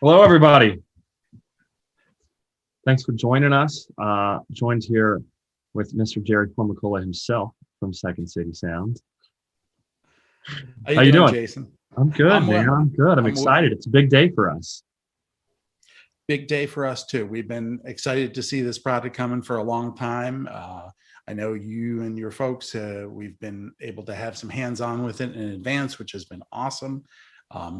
Hello, everybody. Thanks for joining us. Joined here with Mr. Jerry Formicola himself from Second City Sound. How you How you doing, doing? Jason? I'm good, I'm man. well. I'm good. I'm I'm well. excited. It's a big day for us. Big day for us too. We've been excited to see this product coming for a long time. I know you and your folks, we've been able to have some hands-on with it in advance, which has been awesome.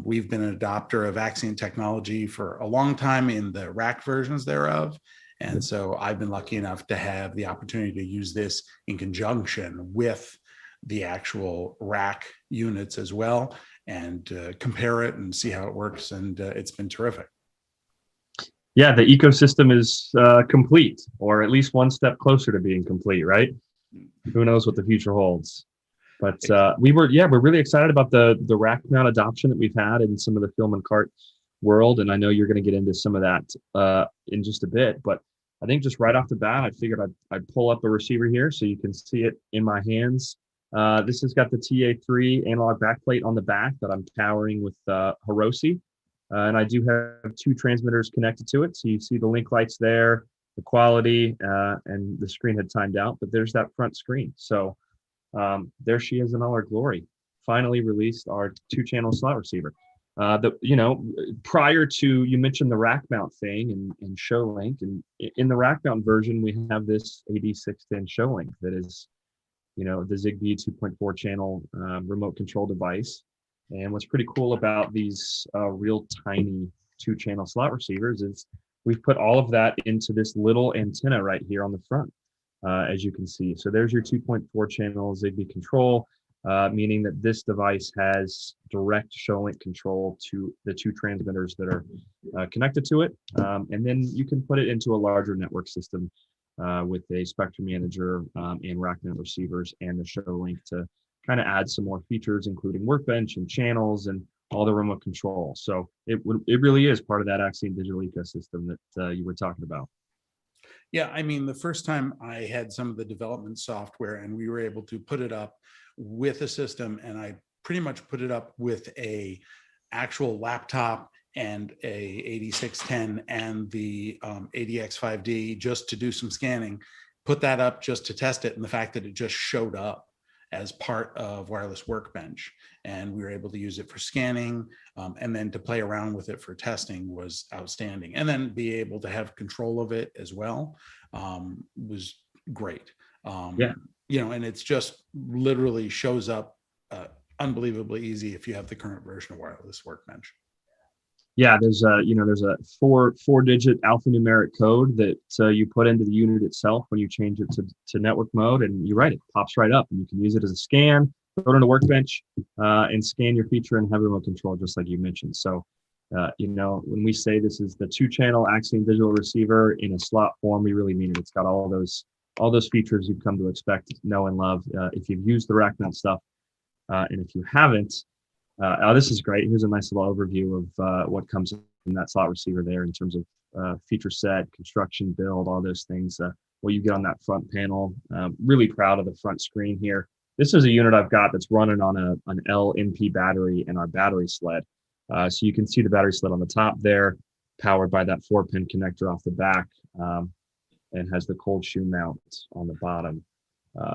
We've been an adopter of Axion technology for a long time in the rack versions thereof. And so I've been lucky enough to have the opportunity to use this in conjunction with the actual rack units as well, and compare it and see how it works. And it's been terrific. Yeah, the ecosystem is complete, or at least one step closer to being complete, right? Who knows what the future holds? But we're really excited about the rack mount adoption that we've had in some of the film and cart world, and I know you're going to get into some of that in just a bit. But I think just right off the bat, I figured I'd pull up a receiver here so you can see it in my hands. This has got the TA3 analog backplate on the back that I'm powering with Hiroshi, and I do have two transmitters connected to it. So you see the link lights there, the quality, and the screen had timed out, but there's that front screen. So there she is in all her glory. Finally released our two-channel slot receiver. Prior to, you mentioned the rack mount thing and show link, and in the rack mount version we have this AD610 show link that is, the Zigbee 2.4 channel remote control device. And what's pretty cool about these real tiny two-channel slot receivers is we've put all of that into this little antenna right here on the front, as you can see. So there's your 2.4 channel Zigbee control, meaning that this device has direct show link control to the two transmitters that are connected to it. And then you can put it into a larger network system with a spectrum manager and rack mount receivers and the show link to kind of add some more features, including workbench and channels and all the remote control. So it really is part of that Axion digital ecosystem that you were talking about. Yeah, I mean, the first time I had some of the development software and we were able to put it up with a system, and I pretty much put it up with a actual laptop and a AD610 and the ADX5D just to do some scanning, put that up just to test it, and the fact that it just showed up as part of Wireless Workbench, and we were able to use it for scanning, and then to play around with it for testing was outstanding, and then be able to have control of it as well was great. Yeah. And it's just literally shows up unbelievably easy if you have the current version of Wireless Workbench. Yeah, there's a four-digit alphanumeric code that you put into the unit itself when you change it to network mode, and you're right, it pops right up, and you can use it as a scan, throw it on a workbench, and scan your feature and have remote control, just like you mentioned. So, when we say this is the two-channel Axion digital receiver in a slot form, we really mean it. It's got all those features you've come to expect, know, and love if you've used the rack mount stuff, and if you haven't. This is great. Here's a nice little overview of what comes in that slot receiver there in terms of feature set, construction, build, all those things, what you get on that front panel. Really proud of the front screen here. This is a unit I've got that's running on an LNP battery in our battery sled. So you can see the battery sled on the top there, powered by that 4-pin connector off the back, and has the cold shoe mount on the bottom.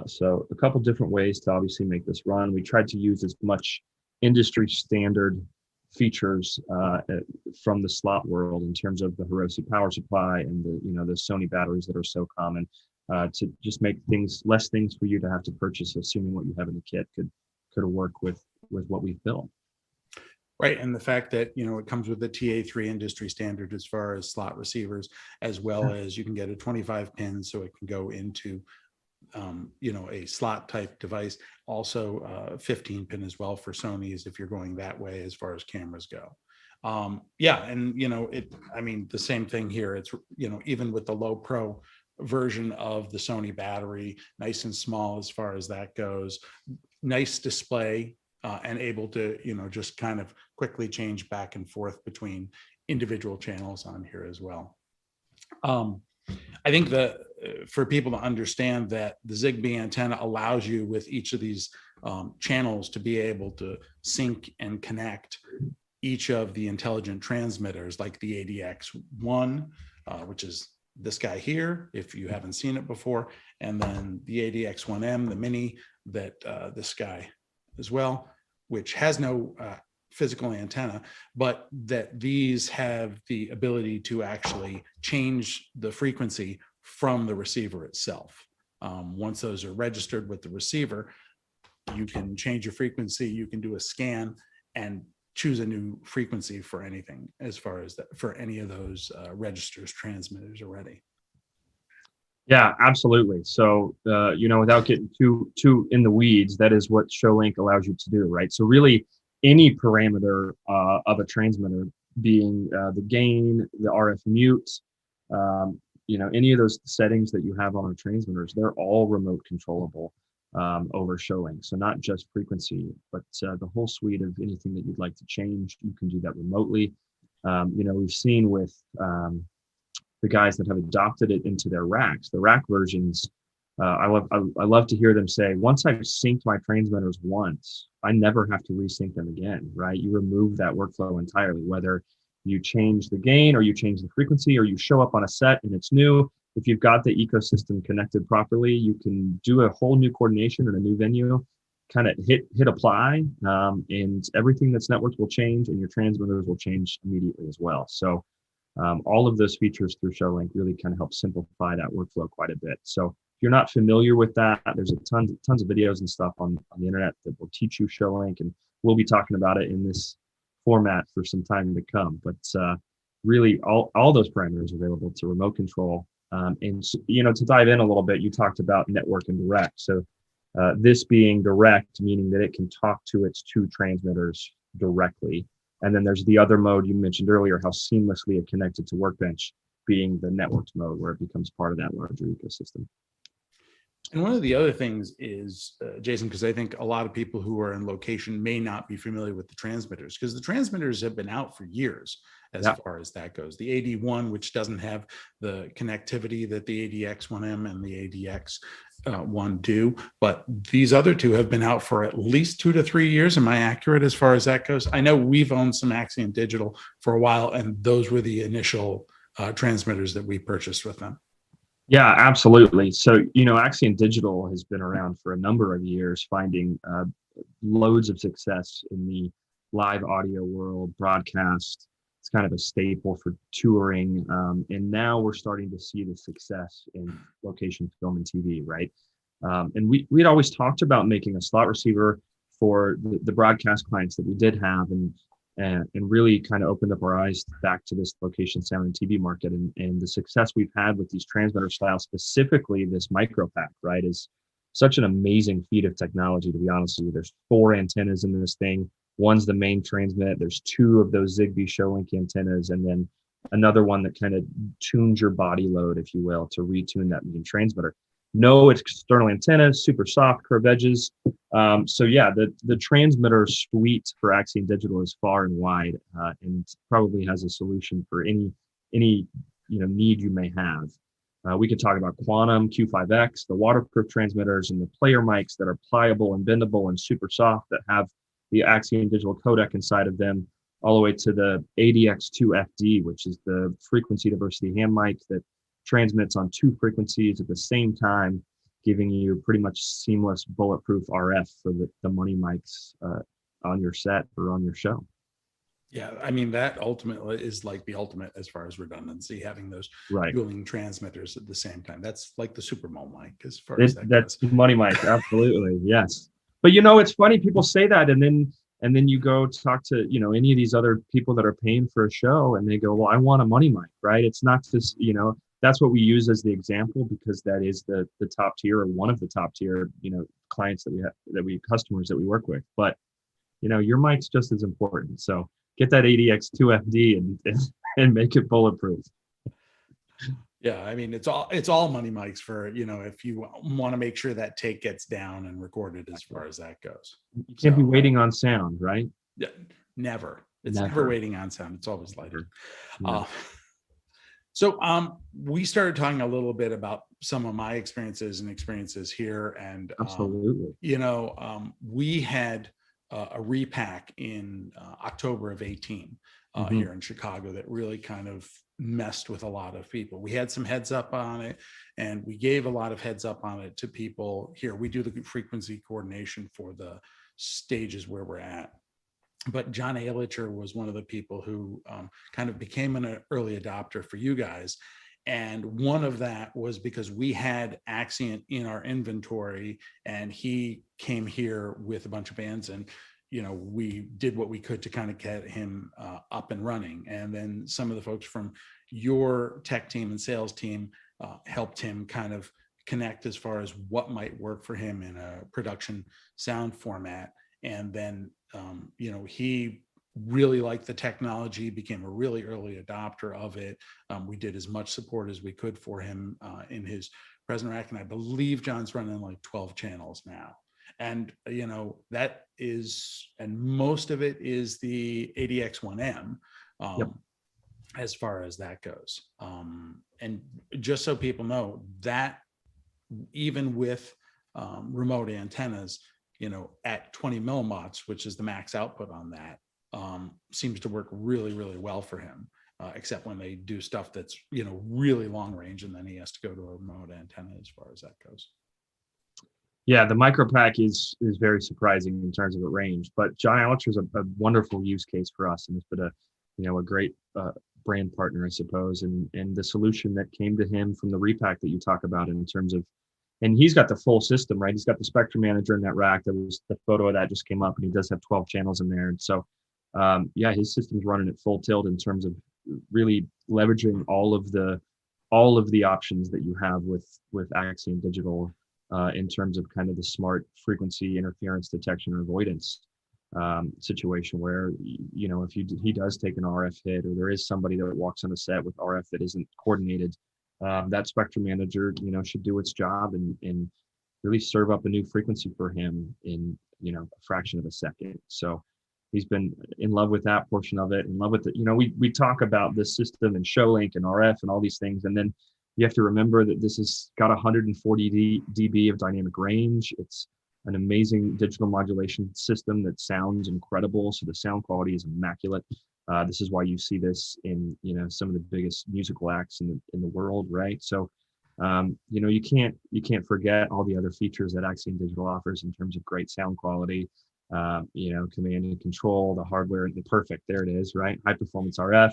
So a couple different ways to obviously make this run. We tried to use as much industry standard features from the slot world in terms of the Hiroshi power supply and the Sony batteries that are so common, to just make less things for you to have to purchase, assuming what you have in the kit could work with what we've built. Right, and the fact that it comes with the TA3 industry standard as far as slot receivers, as well as you can get a 25 pin, so it can go into a slot type device, also 15 pin as well for Sony's if you're going that way as far as cameras go. And the same thing here. It's even with the low pro version of the Sony battery, nice and small as far as that goes, nice display, and able to just kind of quickly change back and forth between individual channels on here as well. I think that for people to understand that the Zigbee antenna allows you with each of these channels to be able to sync and connect each of the intelligent transmitters, like the ADX1, which is this guy here, if you haven't seen it before, and then the ADX1M, the mini, that this guy as well, which has no physical antenna, but that these have the ability to actually change the frequency from the receiver itself. Once those are registered with the receiver, you can change your frequency, you can do a scan and choose a new frequency for anything, as far as that, for any of those registers, transmitters already. Yeah, absolutely. So, without getting too in the weeds, that is what ShowLink allows you to do, right? So really, any parameter of a transmitter, being the gain, the RF mute, any of those settings that you have on our transmitters, they're all remote controllable over ShowLink. So not just frequency, but the whole suite of anything that you'd like to change, you can do that remotely. We've seen with the guys that have adopted it into their racks, the rack versions. I love to hear them say, once I've synced my transmitters once, I never have to resync them again, right? You remove that workflow entirely, whether you change the gain or you change the frequency or you show up on a set and it's new. If you've got the ecosystem connected properly, you can do a whole new coordination in a new venue, kind of hit apply, and everything that's networked will change and your transmitters will change immediately as well. So all of those features through ShowLink really kind of help simplify that workflow quite a bit. So if you're not familiar with that, there's tons of videos and stuff on the internet that will teach you ShowLink, and we'll be talking about it in this format for some time to come. But really, all those parameters are available to remote control. And to dive in a little bit, you talked about network and direct. So this being direct, meaning that it can talk to its two transmitters directly. And then there's the other mode you mentioned earlier, how seamlessly it connected to Workbench, being the networked mode, where it becomes part of that larger ecosystem. And one of the other things is, Jason, because I think a lot of people who are in location may not be familiar with the transmitters, because the transmitters have been out for years as far as that goes. The AD1, which doesn't have the connectivity that the ADX1M and the ADX1 do, but these other two have been out for at least 2 to 3 years. Am I accurate as far as that goes? I know we've owned some Axiom Digital for a while, and those were the initial transmitters that we purchased with them. Yeah, absolutely. So, Axiom Digital has been around for a number of years, finding loads of success in the live audio world, broadcast. It's kind of a staple for touring. And now we're starting to see the success in location film and TV, right? And we'd always talked about making a slot receiver for the broadcast clients that we did have, and really kind of opened up our eyes back to this location sound and TV market, and the success we've had with these transmitter styles, specifically this micro pack, right, is such an amazing feat of technology, to be honest with you. There's 4 antennas in this thing. One's the main transmit. There's 2 of those Zigbee ShowLink antennas, and then another one that kind of tunes your body load, if you will, to retune that main transmitter. No external antennas, super soft, curved edges. So yeah, the transmitter suite for Axiom Digital is far and wide, and probably has a solution for any need you may have. We could talk about Quantum, Q5X, the waterproof transmitters, and the player mics that are pliable and bendable and super soft that have the Axiom Digital codec inside of them, all the way to the ADX2FD, which is the frequency diversity ham mic that transmits on 2 frequencies at the same time, giving you pretty much seamless bulletproof RF for the money mics on your set or on your show. Yeah, I mean, that ultimately is like the ultimate as far as redundancy, having those dueling transmitters at the same time. That's like the Super Bowl mic as far as that's goes. Money mic, absolutely, yes. But it's funny, people say that, and then you go talk to any of these other people that are paying for a show, and they go, well, I want a money mic, right? It's not this, that's what we use as the example, because that is the top tier, or one of the top tier, clients customers that we work with. But your mic's just as important. So get that ADX2FD and make it bulletproof. Yeah, I mean, it's all money mics for, if you want to make sure that take gets down and recorded as far as that goes. You can't be waiting on sound, right? Yeah, never. It's never waiting on sound. It's always lighter. Yeah. So we started talking a little bit about some of my experiences here, and absolutely, we had a repack in October of 18 Mm-hmm. here in Chicago that really kind of messed with a lot of people. We had some heads up on it, and we gave a lot of heads up on it to people here. We do the frequency coordination for the stages where we're at. But John Ehrlicher was one of the people who kind of became an early adopter for you guys. And one of that was because we had Axient in our inventory, and he came here with a bunch of bands, and we did what we could to kind of get him up and running. And then some of the folks from your tech team and sales team helped him kind of connect as far as what might work for him in a production sound format. And then, he really liked the technology, became a really early adopter of it. We did as much support as we could for him in his present rack. And I believe John's running like 12 channels now. And, that is, and most of it is the ADX1M Yep. as far as that goes. And just so people know, that even with remote antennas, at 20 milliwatts, which is the max output on that, seems to work really, really well for him, except when they do stuff that's, really long range, and then he has to go to a remote antenna as far as that goes. Yeah, the micro pack is very surprising in terms of the range, but John Ehrlicher is a wonderful use case for us, and it's been a great brand partner, I suppose, and the solution that came to him from the repack that you talk about in terms of, and he's got the full system, right? He's got the Spectrum Manager in that rack. There was the photo of that just came up, and he does have 12 channels in there, and so his system's running at full tilt in terms of really leveraging all of the options that you have with Axient Digital. In terms of kind of the smart frequency interference detection or avoidance situation where, if he does take an RF hit, or there is somebody that walks on a set with RF that isn't coordinated, that Spectrum Manager, should do its job and really serve up a new frequency for him in, a fraction of a second. So he's been in love with that portion of it, in love with it. We talk about this system and ShowLink and RF and all these things, and then you have to remember that this has got 140 dB of dynamic range. It's an amazing digital modulation system that sounds incredible. So the sound quality is immaculate. This is why you see this in, some of the biggest musical acts in the world, right? So, you can't forget all the other features that Axient Digital offers in terms of great sound quality, command and control, the hardware, the perfect, there it is, right? High performance RF,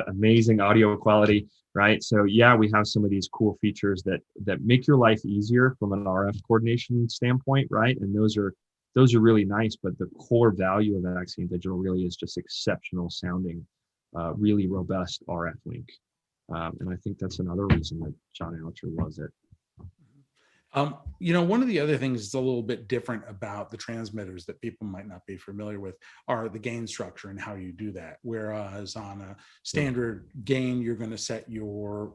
amazing audio quality, right? So yeah, we have some of these cool features that make your life easier from an RF coordination standpoint, right? And those are really nice, but the core value of Axient Digital really is just exceptional sounding, really robust RF link. And I think that's another reason that John Ehrlicher loves it. One of the other things that's a little bit different about the transmitters that people might not be familiar with are the gain structure and how you do that. Whereas on a standard gain, you're going to set your,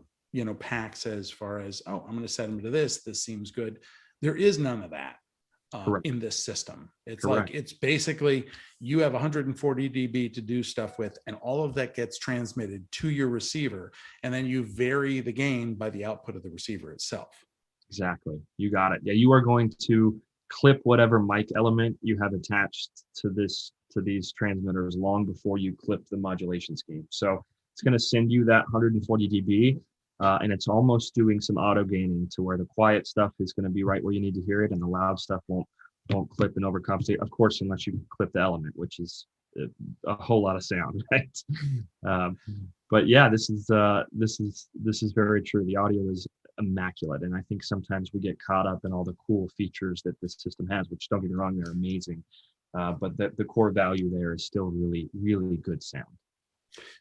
packs as far as, I'm going to set them to this. This seems good. There is none of that in this system. It's Correct. like, it's basically, you have 140 dB to do stuff with, and all of that gets transmitted to your receiver. And then you vary the gain by the output of the receiver itself. Exactly. You got it. Yeah, you are going to clip whatever mic element you have attached to these transmitters long before you clip the modulation scheme. So it's going to send you that 140 dB, and it's almost doing some auto gaining to where the quiet stuff is going to be right where you need to hear it, and the loud stuff won't clip and overcompensate. Of course, unless you clip the element, which is a whole lot of sound, right? But yeah, this is very true. The audio is immaculate, and I think sometimes we get caught up in all the cool features that this system has, which, don't get me wrong, they're amazing, but the core value there is still really, really good sound.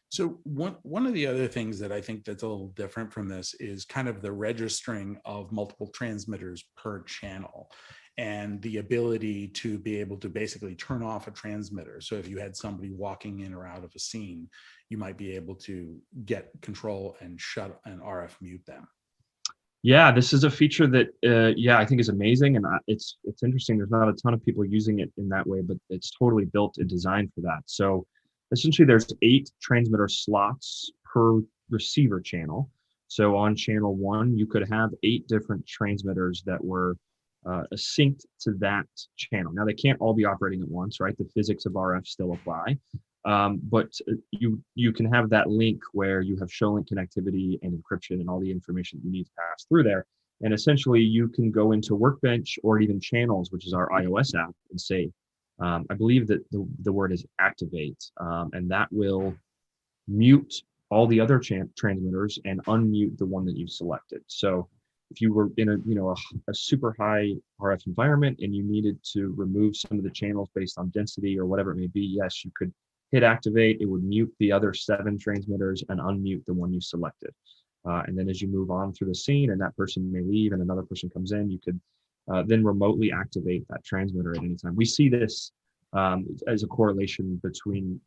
So one of the other things that I think that's a little different from this is kind of the registering of multiple transmitters per channel, and the ability to be able to basically turn off a transmitter. So if you had somebody walking in or out of a scene, you might be able to get control and shut and RF mute them. Yeah, this is a feature that, I think is amazing, and it's interesting. There's not a ton of people using it in that way, but it's totally built and designed for that. So essentially, there's 8 transmitter slots per receiver channel. So on channel 1, you could have 8 different transmitters that were synced to that channel. Now they can't all be operating at once, right? The physics of RF still apply, but you can have that link where you have show link connectivity and encryption and all the information you need to pass through there. And essentially, you can go into Workbench or even Channels, which is our iOS app, and say, I believe that the word is activate, and that will mute all the other transmitters and unmute the one that you've selected. So if you were in a super high RF environment and you needed to remove some of the channels based on density or whatever it may be, yes, you could hit activate. It would mute the other 7 transmitters and unmute the one you selected. And then as you move on through the scene and that person may leave and another person comes in, you could then remotely activate that transmitter at any time. We see this as a correlation between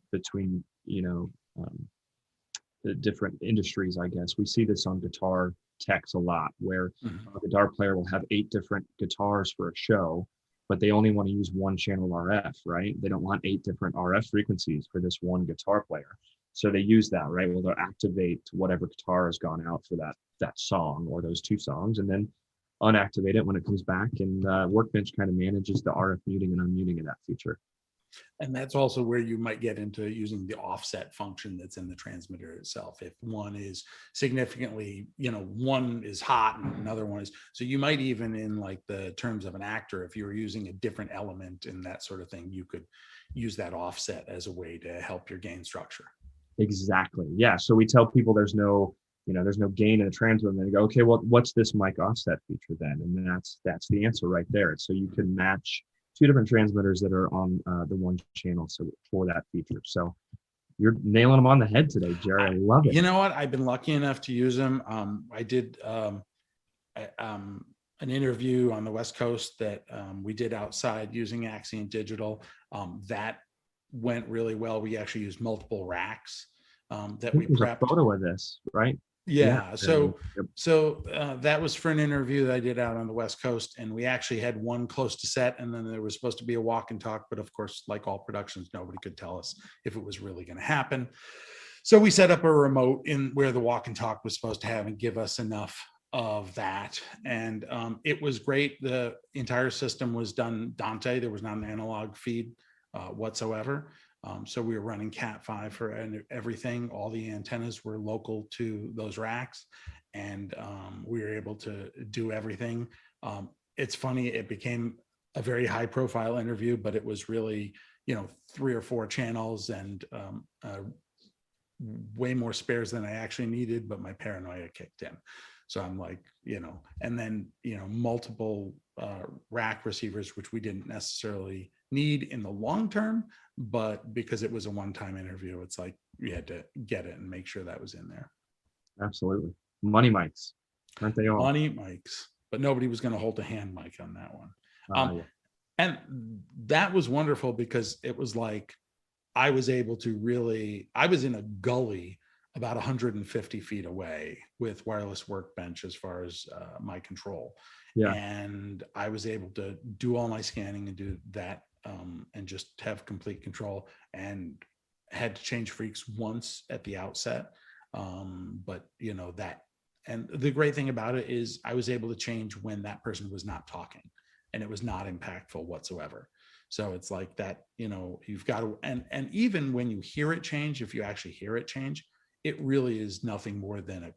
the different industries, I guess. We see this on guitar techs a lot, where a guitar player will have 8 different guitars for a show, but they only want to use one channel RF, right? They don't want 8 different RF frequencies for this one guitar player. So they use that, right? Well, they'll activate whatever guitar has gone out for that song or those 2 songs, and then unactivate it when it comes back. And Workbench kind of manages the RF muting and unmuting of that feature. And that's also where you might get into using the offset function that's in the transmitter itself. If one is significantly, one is hot and another one is, so you might even in like the terms of an actor, if you were using a different element and that sort of thing, you could use that offset as a way to help your gain structure. Exactly. Yeah. So we tell people there's no gain in the transmitter, and they go, okay, well, what's this mic offset feature then? And that's the answer right there. So you can match 2 different transmitters that are on the one channel, so for that feature. So you're nailing them on the head today, Jerry. I love it. You know what? I've been lucky enough to use them. I did an interview on the West Coast that we did outside using Axient Digital. That went really well. We actually used multiple racks that we prepped. A photo of this, right? Yeah. So that was for an interview that I did out on the West Coast, and we actually had one close to set, and then there was supposed to be a walk and talk, but of course, like all productions, nobody could tell us if it was really going to happen. So we set up a remote in where the walk and talk was supposed to have and give us enough of that. And it was great. The entire system was done Dante. There was not an analog feed whatsoever. So we were running Cat5 for everything. All the antennas were local to those racks, and we were able to do everything. It's funny, it became a very high profile interview, but it was really, 3 or 4 channels and way more spares than I actually needed, but my paranoia kicked in. So I'm like, and then, multiple rack receivers, which we didn't necessarily need in the long term, but because it was a one-time interview, it's like you had to get it and make sure that was in there. Absolutely. Money mics, aren't they all? Money mics, but nobody was going to hold a hand mic on that one. Yeah. And that was wonderful because it was like, I was able to I was in a gully about 150 feet away with Wireless Workbench as far as my control. Yeah. And I was able to do all my scanning and do that and just have complete control, and had to change freaks once at the outset. But that, and the great thing about it is I was able to change when that person was not talking, and it was not impactful whatsoever. So it's like that, you've got to, and even when you hear it change, if you actually hear it change, it really is nothing more than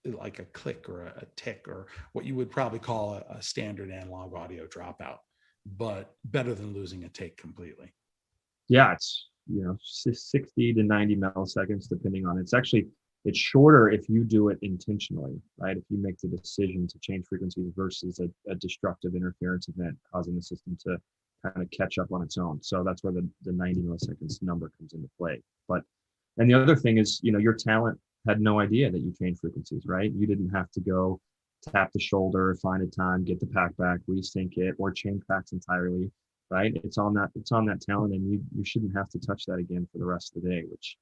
like a click or a tick, or what you would probably call a standard analog audio dropout, but better than losing a take completely. Yeah, it's 60 to 90 milliseconds depending on it's shorter if you do it intentionally, right? If you make the decision to change frequencies versus a destructive interference event causing the system to kind of catch up on its own. So that's where the 90 milliseconds number comes into play. And the other thing is, your talent had no idea that you changed frequencies, right? You didn't have to go tap the shoulder, find a time, get the pack back, resync it, or change packs entirely, right? It's on that talent, and you shouldn't have to touch that again for the rest of the day, which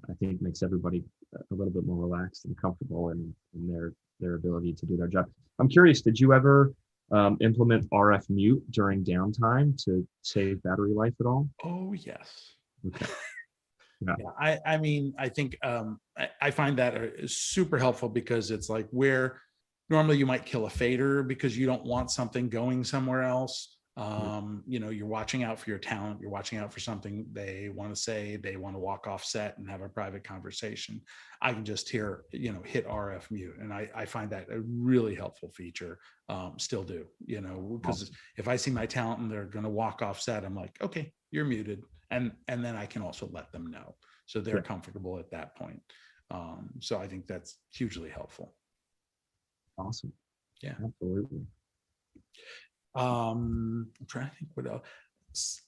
I think makes everybody a little bit more relaxed and comfortable in their ability to do their job. I'm curious, did you ever implement RF mute during downtime to save battery life at all? Oh, yes. Okay. Yeah. I mean, I think I find that is super helpful, because it's like where normally you might kill a fader because you don't want something going somewhere else. You're watching out for your talent. You're watching out for something they want to say. They want to walk off set and have a private conversation. I can just hit RF mute. And I find that a really helpful feature. Still do, because if I see my talent and they're going to walk off set, I'm like, okay, you're muted. And then I can also let them know. So they're comfortable at that point. So I think that's hugely helpful. Awesome. Yeah. Absolutely. I'm trying to think what else.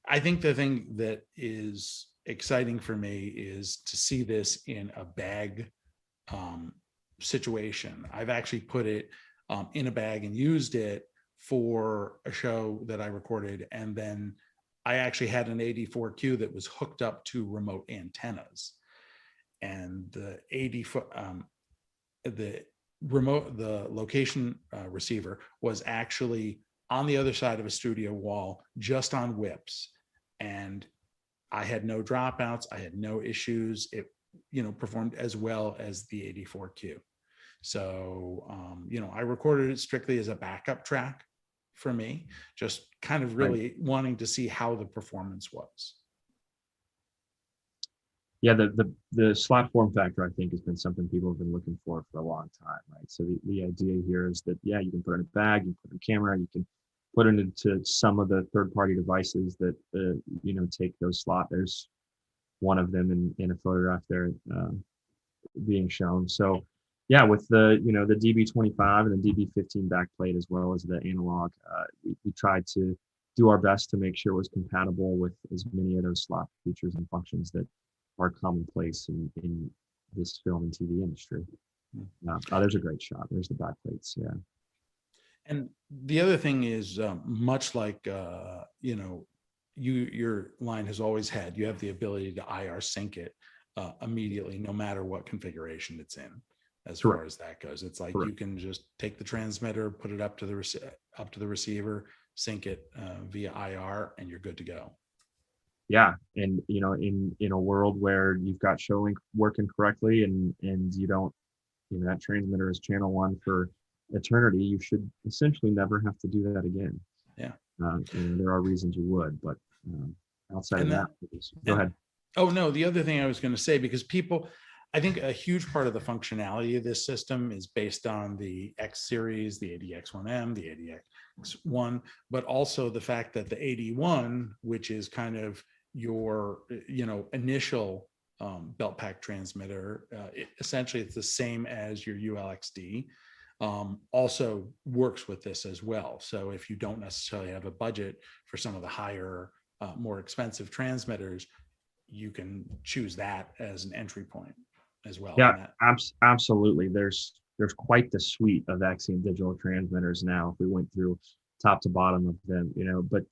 I think the thing that is exciting for me is to see this in a bag situation. I've actually put it in a bag and used it for a show that I recorded, and then I actually had an AD4Q that was hooked up to remote antennas, and the the location receiver was actually on the other side of a studio wall, just on whips, and I had no dropouts. I had no issues. It performed as well as the AD4Q. So I recorded it strictly as a backup track for me, just kind of really wanting to see how the performance was. Yeah, the slot form factor, I think, has been something people have been looking for a long time, right? So the idea here is that, yeah, you can put it in a bag, you can put it in a camera, you can put it into some of the third-party devices that, take those slot. There's one of them in a photograph there being shown. So yeah, with the DB25 and the DB15 backplate, as well as the analog, we tried to do our best to make sure it was compatible with as many of those slot features and functions that are commonplace in this film and TV industry. There's a great shot. There's the backplates. Yeah. And the other thing is, much like, your line has always had, you have the ability to IR sync it immediately, no matter what configuration it's in. As Correct. Far as that goes, it's like Correct. You can just take the transmitter, put it up to the receiver, sync it via IR, and you're good to go. Yeah, and in a world where you've got Showlink working correctly, and you don't, that transmitter is channel 1 for eternity, you should essentially never have to do that again. Yeah. There are reasons you would, but outside of that, go ahead. Oh no, the other thing I was going to say, because I think a huge part of the functionality of this system is based on the X series, the ADX1M, the ADX1, but also the fact that the AD1, which is kind of your, initial belt pack transmitter, essentially it's the same as your ULXD, also works with this as well. So if you don't necessarily have a budget for some of the higher, more expensive transmitters, you can choose that as an entry point as well. Yeah, absolutely. There's quite the suite of Axiom digital transmitters now, if we went through top to bottom of them, but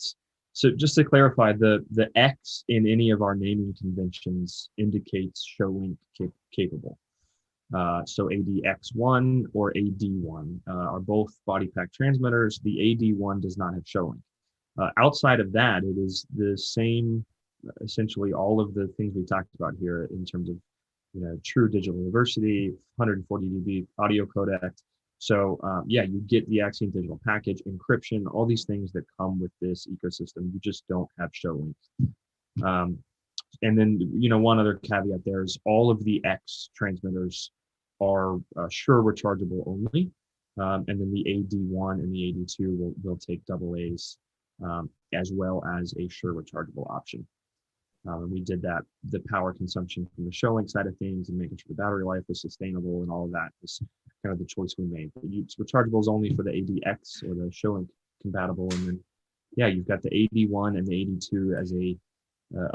so just to clarify, the X in any of our naming conventions indicates Showlink capable. So ADX1 or AD1 are both body pack transmitters. The AD1 does not have Showlink. Outside of that, it is the same, essentially all of the things we talked about here in terms of true digital diversity, 140 dB audio codec. So you get the Axiom digital package, encryption, all these things that come with this ecosystem. You just don't have Showlink. And then one other caveat there is all of the X transmitters are Shure rechargeable only, and then the AD1 and the AD2 will take AA's as well as a Shure rechargeable option. And we did that, the power consumption from the Showlink side of things and making sure the battery life was sustainable and all of that was kind of the choice we made. But rechargeable is only for the ADX or the Showlink compatible. And then, you've got the AD1 and the AD2 as a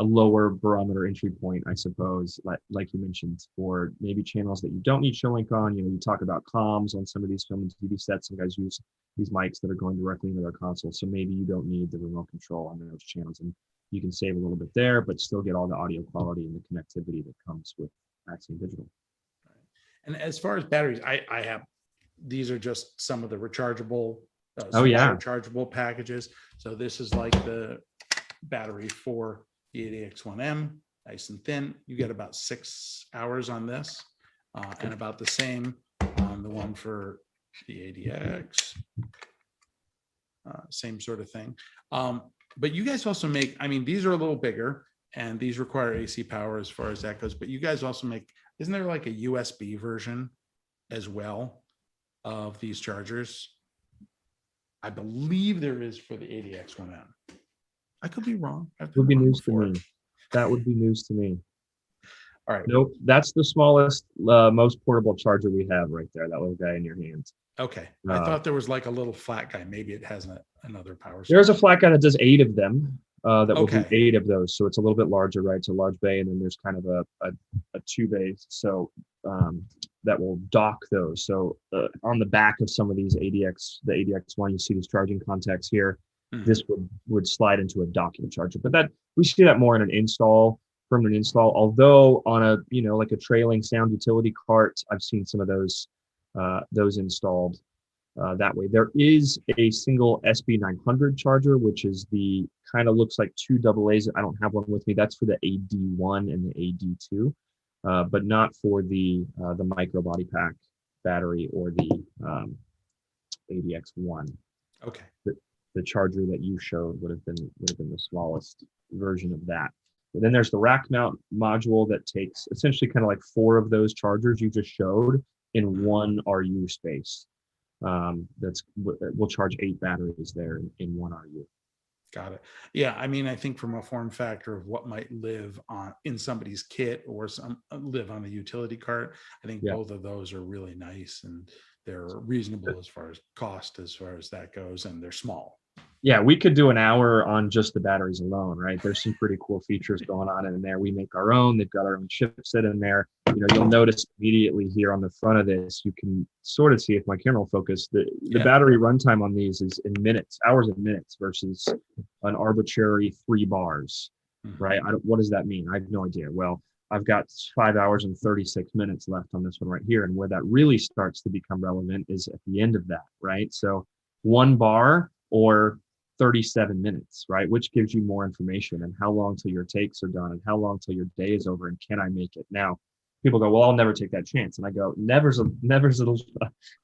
lower barometer entry point, I suppose, like you mentioned, for maybe channels that you don't need Showlink on. You talk about comms on some of these film and TV sets. Some guys use these mics that are going directly into their console. So maybe you don't need the remote control on those channels. And you can save a little bit there, but still get all the audio quality and the connectivity that comes with Axiom Digital. And as far as batteries, I have, these are just some of the rechargeable, rechargeable packages. So this is like the battery for the ADX1M, nice and thin. You get about 6 hours on this, and about the same The one for the ADX, same sort of thing. But you guys also make, I mean, these are a little bigger and these require AC power as far as that goes, but you guys also make, isn't there like a USB version as well of these chargers? I believe there is for the ADX 1M. I could be wrong. Would be news to me. That would be news to me. All right. Nope. That's the smallest, most portable charger we have right there. That little guy in your hands. Okay. I thought there was like a little flat guy. Maybe it has another power source. There's a flat guy that does 8 of them. That will do Okay. 8 of those. So it's a little bit larger, right? It's a large bay, and then there's kind of a 2 bay. So that will dock those. So on the back of some of these ADX, the ADX1, you see these charging contacts here. This would slide into a docking charger, but that we see that more in an install, permanent install. Although on a, you know, like a trailing sound utility cart, I've seen some of those installed that way. There is a single SB900 charger, which is the kind of looks like 2 AA's. I don't have one with me. That's for the AD1 and the AD2, but not for the micro body pack battery or the ADX1. Okay. The charger that you showed would have been the smallest version of that. But then there's the rack mount module that takes essentially kind of like 4 of those chargers you just showed in one RU space. We'll charge 8 batteries there in one RU. Got it. Yeah, I mean, I think from a form factor of what might live in somebody's kit or live on a utility cart, I think both of those are really nice and they're reasonable as far as cost, as far as that goes, and they're small. Yeah, we could do an hour on just the batteries alone, right? There's some pretty cool features going on in there. We make our own. They've got our own chipset in there. You know, you'll notice immediately here on the front of this, you can sort of see if my camera will focus. The battery runtime on these is in minutes, hours and minutes versus an arbitrary 3 bars, right? What does that mean? I have no idea. Well, I've got 5 hours and 36 minutes left on this one right here. And where that really starts to become relevant is at the end of that, right? So 1 bar or 37 minutes, right? Which gives you more information, and how long till your takes are done and how long till your day is over, and can I make it? Now, people go, well, I'll never take that chance. And I go, never's a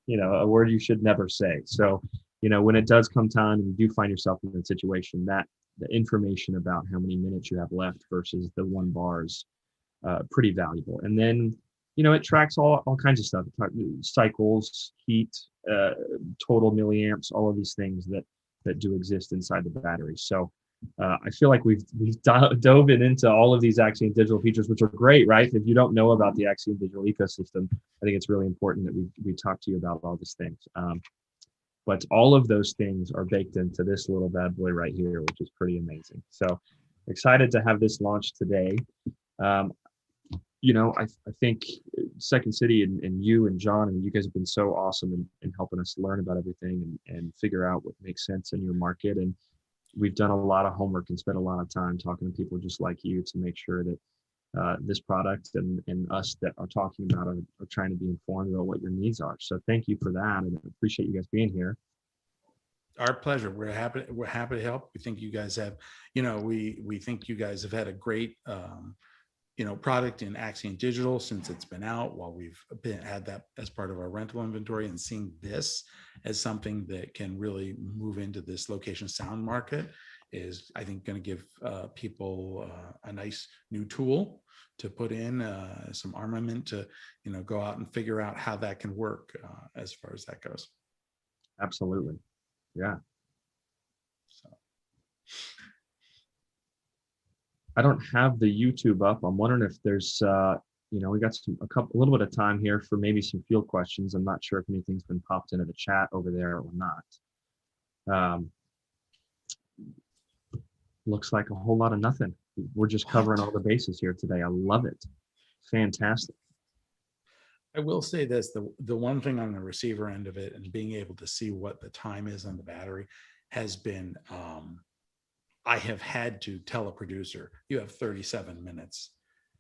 you know, a word you should never say. So, you know, when it does come time and you do find yourself in a situation, that the information about how many minutes you have left versus the 1 bar is pretty valuable. And then, you know, it tracks all kinds of stuff, cycles, heat, total milliamps, all of these things that do exist inside the battery. So I feel like we've dove into all of these Axiom Digital features, which are great, right? If you don't know about the Axiom Digital ecosystem, I think it's really important that we talk to you about all these things. But all of those things are baked into this little bad boy right here, which is pretty amazing. So excited to have this launched today. You know, I think Second City and you and John and you guys have been so awesome in helping us learn about everything and figure out what makes sense in your market. And we've done a lot of homework and spent a lot of time talking to people just like you to make sure that this product and us that are talking about it are trying to be informed about what your needs are. So thank you for that, and I appreciate you guys being here. Our pleasure. We're happy to help. We think you guys have, you know, we think you guys have had a great you know, product in Axiom Digital since it's been out, while we've had that as part of our rental inventory, and seeing this as something that can really move into this location sound market is, I think, going to give people a nice new tool to put in, some armament to, you know, go out and figure out how that can work as far as that goes. Absolutely. Yeah. So. I don't have the YouTube up. I'm wondering if there's, you know, we got a little bit of time here for maybe some field questions. I'm not sure if anything's been popped into the chat over there or not. Looks like a whole lot of nothing. We're just covering all the bases here today. I love it. Fantastic. I will say this, the one thing on the receiver end of it and being able to see what the time is on the battery has been, I have had to tell a producer, you have 37 minutes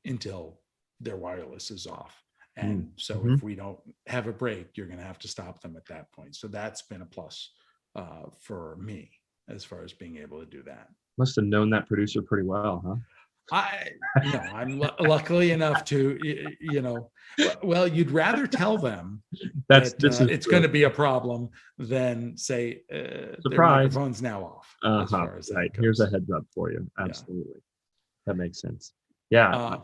until their wireless is off. And so if we don't have a break, you're going to have to stop them at that point. So that's been a plus for me as far as being able to do that. Must have known that producer pretty well, huh? I'm luckily enough to, well, you'd rather tell them This that is it's true. going to be a problem than say their Surprise. microphone's now off, as far as Right. that Here's a goes. heads up for you. Yeah. Absolutely. That makes sense. Yeah. Uh,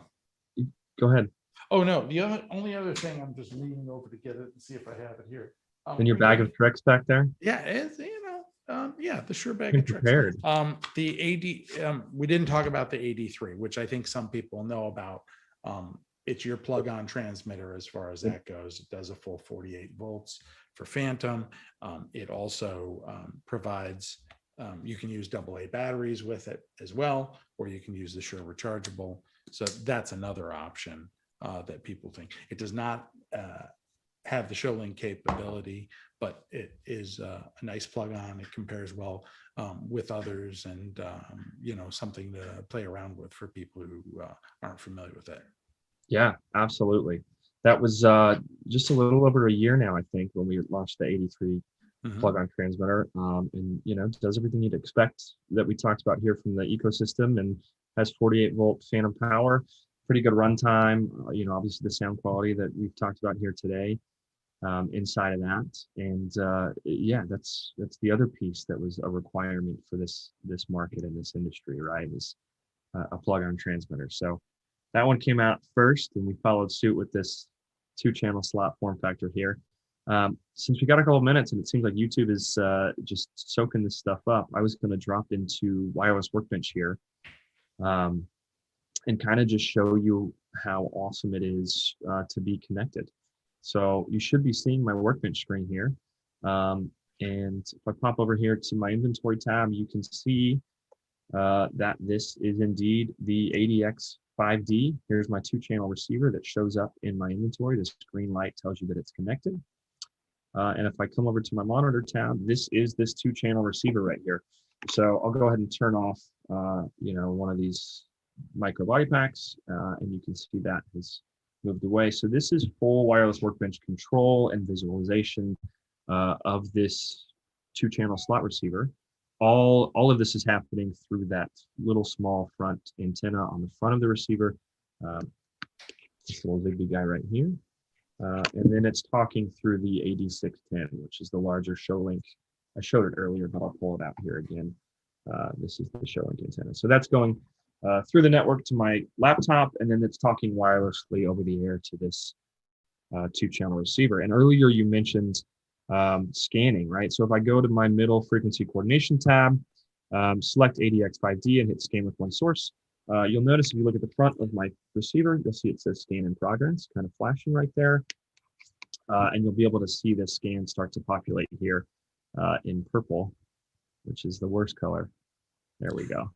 Go ahead. oh no, the only other thing, I'm just leaning over to get it and see if I have it here. In your bag of tricks back there? Yeah, it's, yeah, the sure bag Been of tricks. prepared. The AD, we didn't talk about the AD3, which I think some people know about. It's your plug-on transmitter as far as that goes. It does a full 48 volts for Phantom. It also provides, you can use AA batteries with it as well, or you can use the Shure rechargeable. So that's another option that people think. It does not have the ShowLink capability, but it is a nice plug-on. It compares well with others, and something to play around with for people who aren't familiar with it. Yeah, absolutely. That was just a little over a year now, I think, when we launched the 83 plug-on transmitter, and it does everything you'd expect that we talked about here from the ecosystem, and has 48 volt phantom power, pretty good runtime. Obviously the sound quality that we've talked about here today. Inside of that, and yeah, that's the other piece that was a requirement for this market and this industry, right? Is a plug-on transmitter. So that one came out first, and we followed suit with this 2-channel slot form factor here. Since we got a couple of minutes, and it seems like YouTube is just soaking this stuff up, I was going to drop into Wireless Workbench here, and kind of just show you how awesome it is to be connected. So you should be seeing my Workbench screen here. And if I pop over here to my inventory tab, you can see that this is indeed the ADX 5D. Here's my 2-channel receiver that shows up in my inventory. This green light tells you that it's connected. And if I come over to my monitor tab, this is this 2-channel receiver right here. So I'll go ahead and turn off, one of these micro body packs, and you can see that has moved away. So this is full Wireless Workbench control and visualization of this 2-channel slot receiver. All of this is happening through that little small front antenna on the front of the receiver. This little Zigbee guy right here. And then it's talking through the AD610, which is the larger ShowLink. I showed it earlier, but I'll pull it out here again. This is the ShowLink antenna. So that's going through the network to my laptop, and then it's talking wirelessly over the air to this 2-channel receiver. And earlier you mentioned scanning, right? So if I go to my middle frequency coordination tab, select ADX5D and hit scan with one source, you'll notice if you look at the front of my receiver, you'll see it says scan in progress, kind of flashing right there. And you'll be able to see the scan start to populate here in purple, which is the worst color. There we go.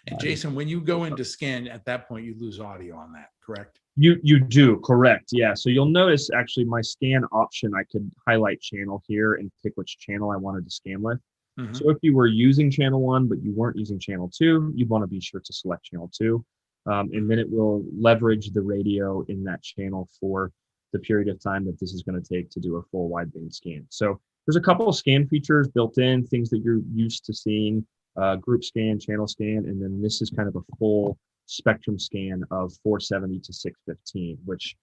And Jason, when you go into scan, at that point, you lose audio on that, correct? You do, correct. Yeah. So you'll notice actually my scan option, I could highlight channel here and pick which channel I wanted to scan with. So if you were using channel 1, but you weren't using channel 2, you'd want to be sure to select channel 2. And then it will leverage the radio in that channel for the period of time that this is going to take to do a full wideband scan. So there's a couple of scan features built in, things that you're used to seeing, group scan, channel scan, and then this is kind of a full spectrum scan of 470 to 615, which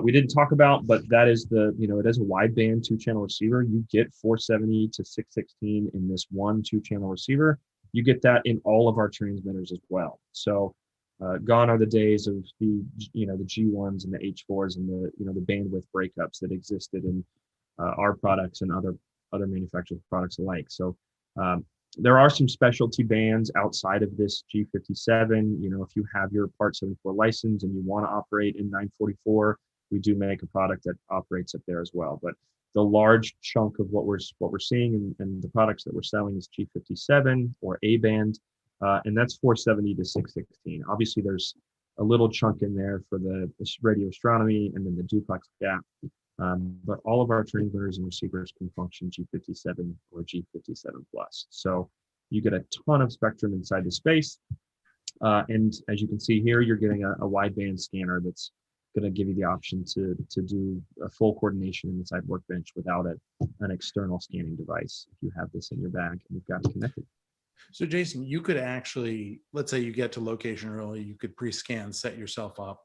we didn't talk about, but that is it is a wideband 2-channel receiver. You get 470 to 616 in this one 2-channel receiver. You get that in all of our transmitters as well. So gone are the days of the G1s and the H4s and the bandwidth breakups that existed in our products and other manufacturers' products alike. So there are some specialty bands outside of this G57. If you have your Part 74 license and you want to operate in 944, we do make a product that operates up there as well. But the large chunk of what we're seeing and the products that we're selling is G57 or A band, and that's 470 to 616. Obviously, there's a little chunk in there for the radio astronomy and then the duplex gap. But all of our transmitters and receivers can function G57 or G57 plus. So you get a ton of spectrum inside the space. And as you can see here, you're getting a wideband scanner that's going to give you the option to do a full coordination inside Workbench without an external scanning device if you have this in your bag and you've got it connected. So Jason, you could actually, let's say you get to location early, you could pre-scan, set yourself up,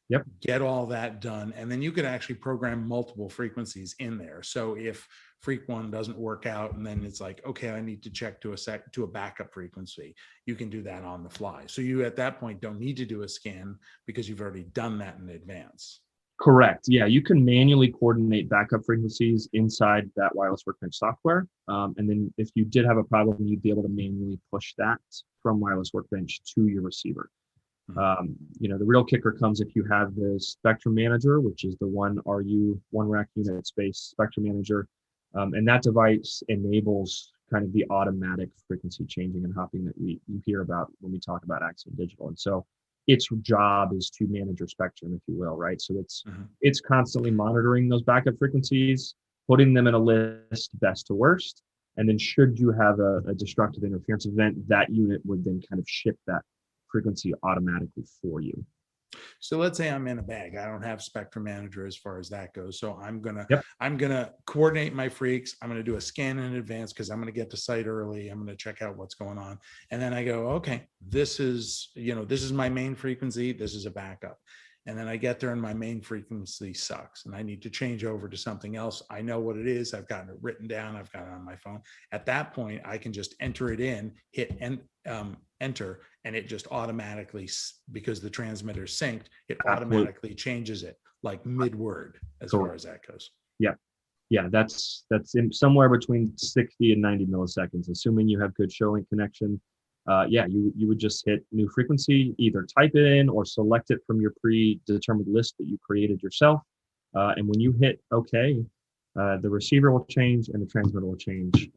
Yep. get all that done, and then you could actually program multiple frequencies in there. So if freak one doesn't work out, and then it's like, okay, I need to check to a backup frequency, you can do that on the fly. So you at that point don't need to do a scan because you've already done that in advance. Correct. Yeah, you can manually coordinate backup frequencies inside that wireless workbench software. And then if you did have a problem, you'd be able to manually push that from wireless workbench to your receiver. The real kicker comes if you have the spectrum manager, which is the one RU, one rack unit space spectrum manager. And that device enables kind of the automatic frequency changing and hopping that you hear about when we talk about Axiom Digital. And so its job is to manage your spectrum, if you will, right? So it's constantly monitoring those backup frequencies, putting them in a list best to worst. And then should you have a destructive interference event, that unit would then kind of ship that frequency automatically for you. So let's say I'm in a bag. I don't have spectrum manager as far as that goes. So I'm gonna Yep. coordinate my freaks. I'm gonna do a scan in advance because I'm gonna get to site early. I'm gonna check out what's going on, and then I go, okay, this is my main frequency. This is a backup. And then I get there and my main frequency sucks and I need to change over to something else. I know what it is. I've gotten it written down. I've got it on my phone. At that point, I can just enter it in, hit enter, and it just automatically, because the transmitter is synced, it automatically changes it like mid-word as far as that goes. Yeah, that's in somewhere between 60 and 90 milliseconds, assuming you have good Shurenext connection. You would just hit new frequency, either type it in or select it from your predetermined list that you created yourself. And when you hit OK, the receiver will change and the transmitter will change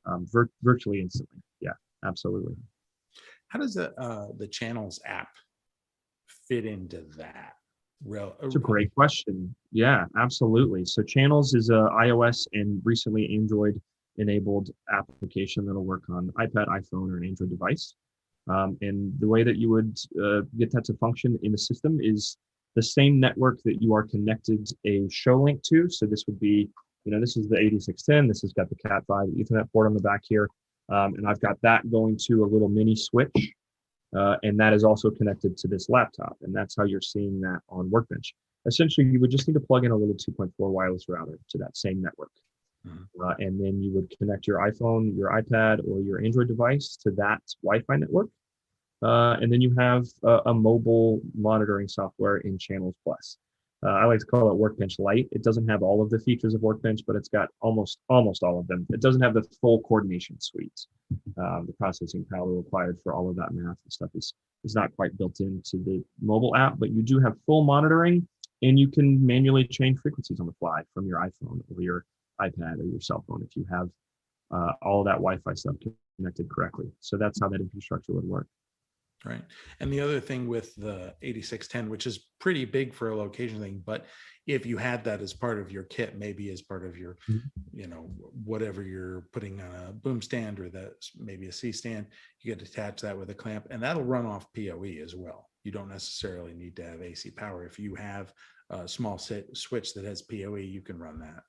virtually instantly. Yeah, absolutely. How does the Channels app fit into that? It's a great question. Yeah, absolutely. So Channels is a iOS and recently Android enabled application that'll work on iPad, iPhone, or an Android device. And the way that you would get that to function in the system is the same network that you are connected a Shurenext to. So this would be, this is the 8610. This has got the Cat5 Ethernet port on the back here. And I've got that going to a little mini switch. And that is also connected to this laptop. And that's how you're seeing that on Workbench. Essentially, you would just need to plug in a little 2.4 wireless router to that same network. And then you would connect your iPhone, your iPad, or your Android device to that Wi-Fi network. And then you have a mobile monitoring software in Channels Plus. I like to call it Workbench Lite. It doesn't have all of the features of Workbench, but it's got almost all of them. It doesn't have the full coordination suite. The processing power required for all of that math and stuff is not quite built into the mobile app, but you do have full monitoring, and you can manually change frequencies on the fly from your iPhone or your iPad or your cell phone if you have all of that Wi-Fi stuff connected correctly. So that's how that infrastructure would work. Right. And the other thing with the 8610, which is pretty big for a location thing, but if you had that as part of your kit, maybe as part of your, whatever you're putting on a boom stand or that's maybe a C stand, you could attach that with a clamp and that'll run off PoE as well. You don't necessarily need to have AC power. If you have a small switch that has PoE, you can run that.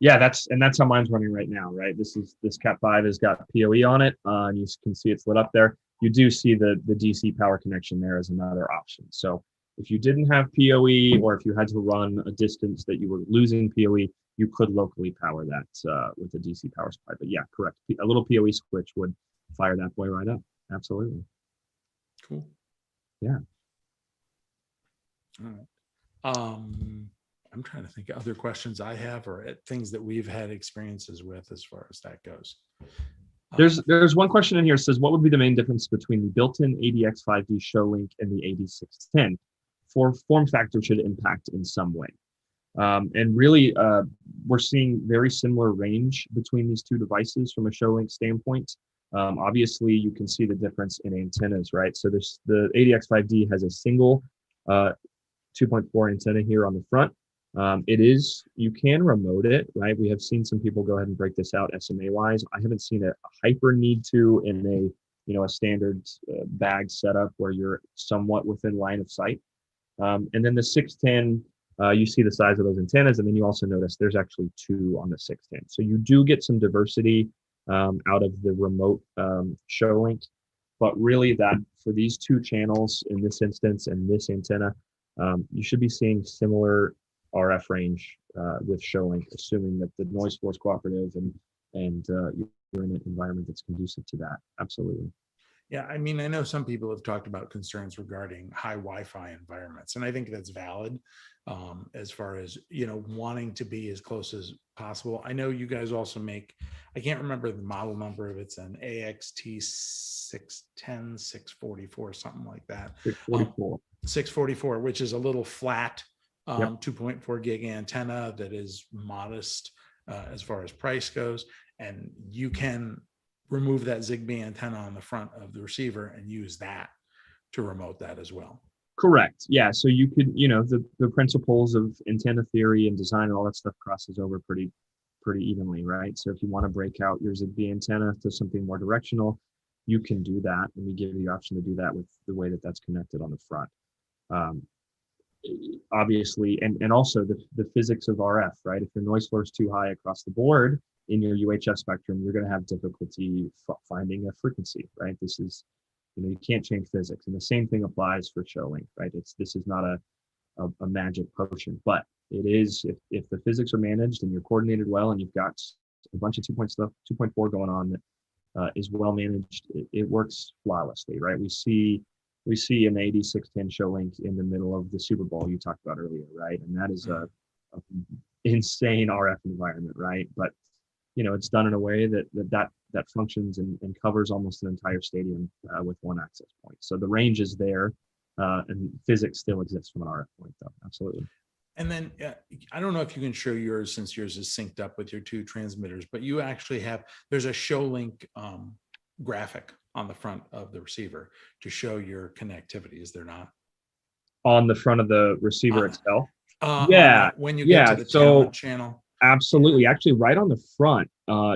Yeah, that's how mine's running right now, right? This Cat5 has got PoE on it, and you can see it's lit up there. You do see the DC power connection there as another option. So if you didn't have PoE, or if you had to run a distance that you were losing PoE, you could locally power that with a DC power supply. But yeah, correct. A little PoE switch would fire that boy right up. Absolutely. Cool. Yeah. All right. I'm trying to think of other questions I have or things that we've had experiences with as far as that goes. There's one question in here that says, what would be the main difference between the built-in ADX5D Shurenext and the 8610? For form factor should impact in some way. And really, we're seeing very similar range between these two devices from a Shurenext standpoint. Obviously, you can see the difference in antennas, right? So the ADX5D has a single 2.4 antenna here on the front. You can remote it, right? We have seen some people go ahead and break this out SMA wise. I haven't seen a hyper need to in a standard bag setup where you're somewhat within line of sight. And then the 610, you see the size of those antennas, and then you also notice there's actually two on the 610. So you do get some diversity out of the remote Shurenext. But really, that for these two channels in this instance and this antenna, you should be seeing similar RF range with ShowLink, assuming that the noise floor is cooperative and you're in an environment that's conducive to that. Absolutely. Yeah, I mean, I know some people have talked about concerns regarding high Wi-Fi environments, and I think that's valid as far as, wanting to be as close as possible. I know you guys also make, I can't remember the model number, if it's an AXT 610, 644, something like that. 644. 644, which is a little flat Yep. 2.4 gig antenna that is modest as far as price goes. And you can remove that Zigbee antenna on the front of the receiver and use that to remote that as well. Correct. Yeah. So you could, the principles of antenna theory and design and all that stuff crosses over pretty evenly, right? So if you want to break out your Zigbee antenna to something more directional, you can do that, and we give you the option to do that with the way that that's connected on the front. Obviously, and also the physics of RF, right? If your noise floor is too high across the board in your UHF spectrum, you're going to have difficulty finding a frequency, right? This is, you can't change physics, and the same thing applies for ShowLink, right? This is not a magic potion, but it is if the physics are managed and you're coordinated well, and you've got a bunch of 2.4 going on that is well managed, it works flawlessly, right? We see an 8610 ShowLink in the middle of the Super Bowl you talked about earlier, right? And that is a insane RF environment, right? But it's done in a way that functions and covers almost an entire stadium with one access point. So the range is there, and physics still exists from an RF point, though. Absolutely. And then I don't know if you can show yours, since yours is synced up with your two transmitters, but you actually there's a ShowLink graphic on the front of the receiver to show your connectivity, is there not? On the front of the receiver itself? Yeah. When you get to the talent channel. Absolutely. Actually, right on the front,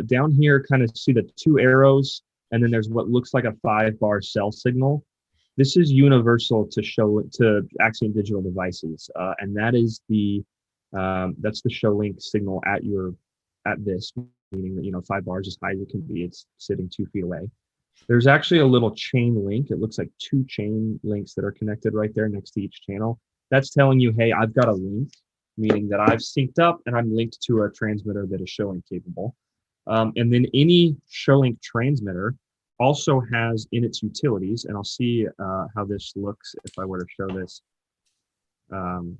down here, kind of see the two arrows, and then there's what looks like a 5-bar cell signal. This is universal to Axiom digital devices, and that is that's the ShowLink signal at this, meaning that 5 bars as high as it can be. It's sitting 2 feet away. There's actually a little chain link. It looks like 2 chain links that are connected right there next to each channel. That's telling you, hey, I've got a link, meaning that I've synced up and I'm linked to a transmitter that is ShowLink capable. And then any ShowLink transmitter also has in its utilities, and I'll see how this looks if I were to show this on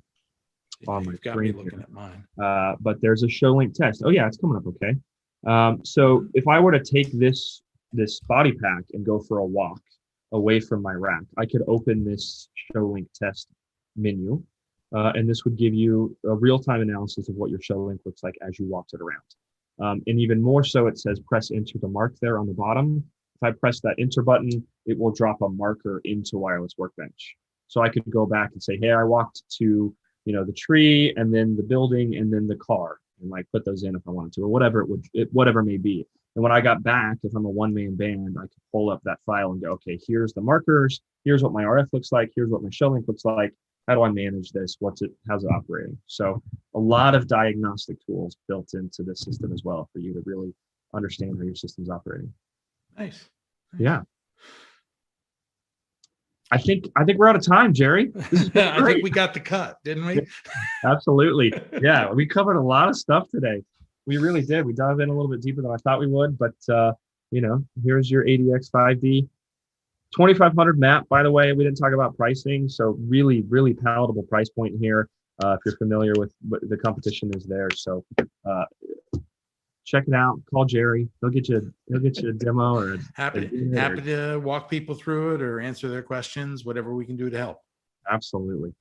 my screen. Looking at mine. But there's a ShowLink test. Oh yeah, it's coming up okay. So if I were to take this body pack and go for a walk away from my rack, I could open this ShowLink test menu, and this would give you a real-time analysis of what your ShowLink looks like as you walked it around. And even more so, it says press enter to mark there on the bottom. If I press that enter button, it will drop a marker into Wireless Workbench. So I could go back and say, hey, I walked to the tree, and then the building, and then the car, and put those in if I wanted to, or whatever whatever it may be. And when I got back, if I'm a one-man band, I could pull up that file and go, okay, here's the markers, here's what my RF looks like, here's what my ShowLink looks like. How do I manage this? How's it operating? So a lot of diagnostic tools built into the system as well for you to really understand how your system's operating. Nice. Yeah. I think we're out of time, Jerry. I think we got the cut, didn't we? Absolutely. Yeah, we covered a lot of stuff today. We really did. We dove in a little bit deeper than I thought we would, but here's your ADX 5D. 2,500 map, by the way. We didn't talk about pricing, so really, really palatable price point here. If you're familiar with what the competition is there, so check it out. Call Jerry. He'll get you a demo or happy to walk people through it or answer their questions, whatever we can do to help. Absolutely.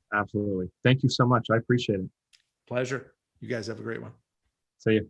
Thank you so much. I appreciate it. Pleasure. You guys have a great one. See you.